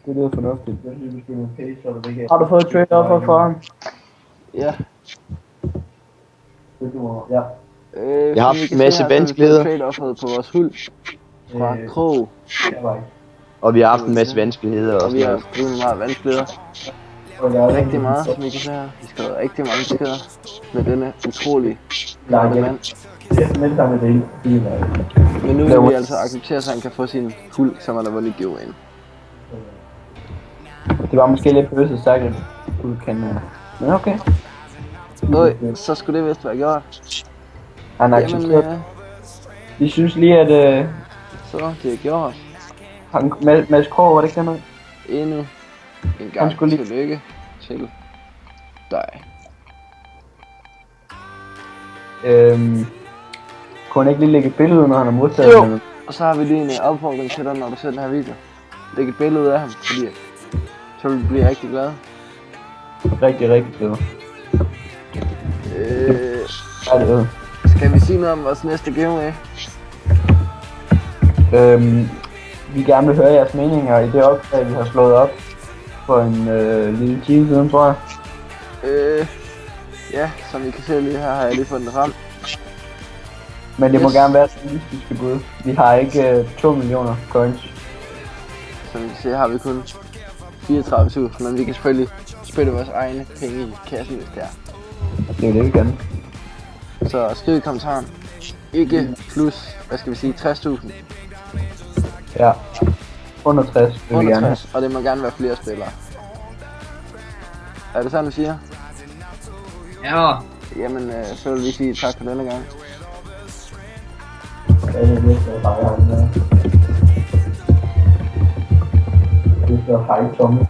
Det lyder fornuftigt. Har du fået trade-offer for ham? Ja. Ja. Jeg har haft en masse vanskeligheder. Trade-offeret på vores huld fra Krog. Og vi har haft en masse vanskeligheder Og også. vi har haft rimelig meget vanskeligheder. Rigtig meget, som I kan se her. Vi skrev rigtig mange beskeder med denne utrolig flotte mand. Men nu vil vi altså acceptere, at han kan få sin huld, som han har vundet giveawayen. Det var måske lidt pøsset sagt, at du kan... Men okay. Nøj, så skulle det vist være gjort. Han accepterer. Vi synes lige, at... Så, det er gjort. Mads Krog, var det ikke noget? Endnu en gang tillykke til dig. Kunne han ikke lige lægge et billede ud, når han har modtaget Jo, og så har vi lige en opfordring til dig, når du ser den her video. Læg et billede ud af ham, fordi så vil du blive rigtig glad. Rigtig glad. Skal vi sige noget om vores næste giveaway? Vi gerne vil høre jeres meninger i det opslag, vi har slået op for en lille time siden, tror jeg. Ja, som I kan se lige her, har jeg lige fundet det frem. Men det må gerne være realistiske bud. Vi har ikke 2 millioner coins. Som I kan se, har vi kun 34.000, men vi kan selvfølgelig spille vores egne penge i kassen, hvis det er. Det er jo det, vi kan. Så skriv i kommentaren. Ikke plus, hvad skal vi sige, 60.000. Ja, under 60 vil vi gerne. Og det må gerne være flere spillere. Er det sådan, du siger? Ja. Jamen, så vil vi sige tak for denne gang. Det er hej Thomas.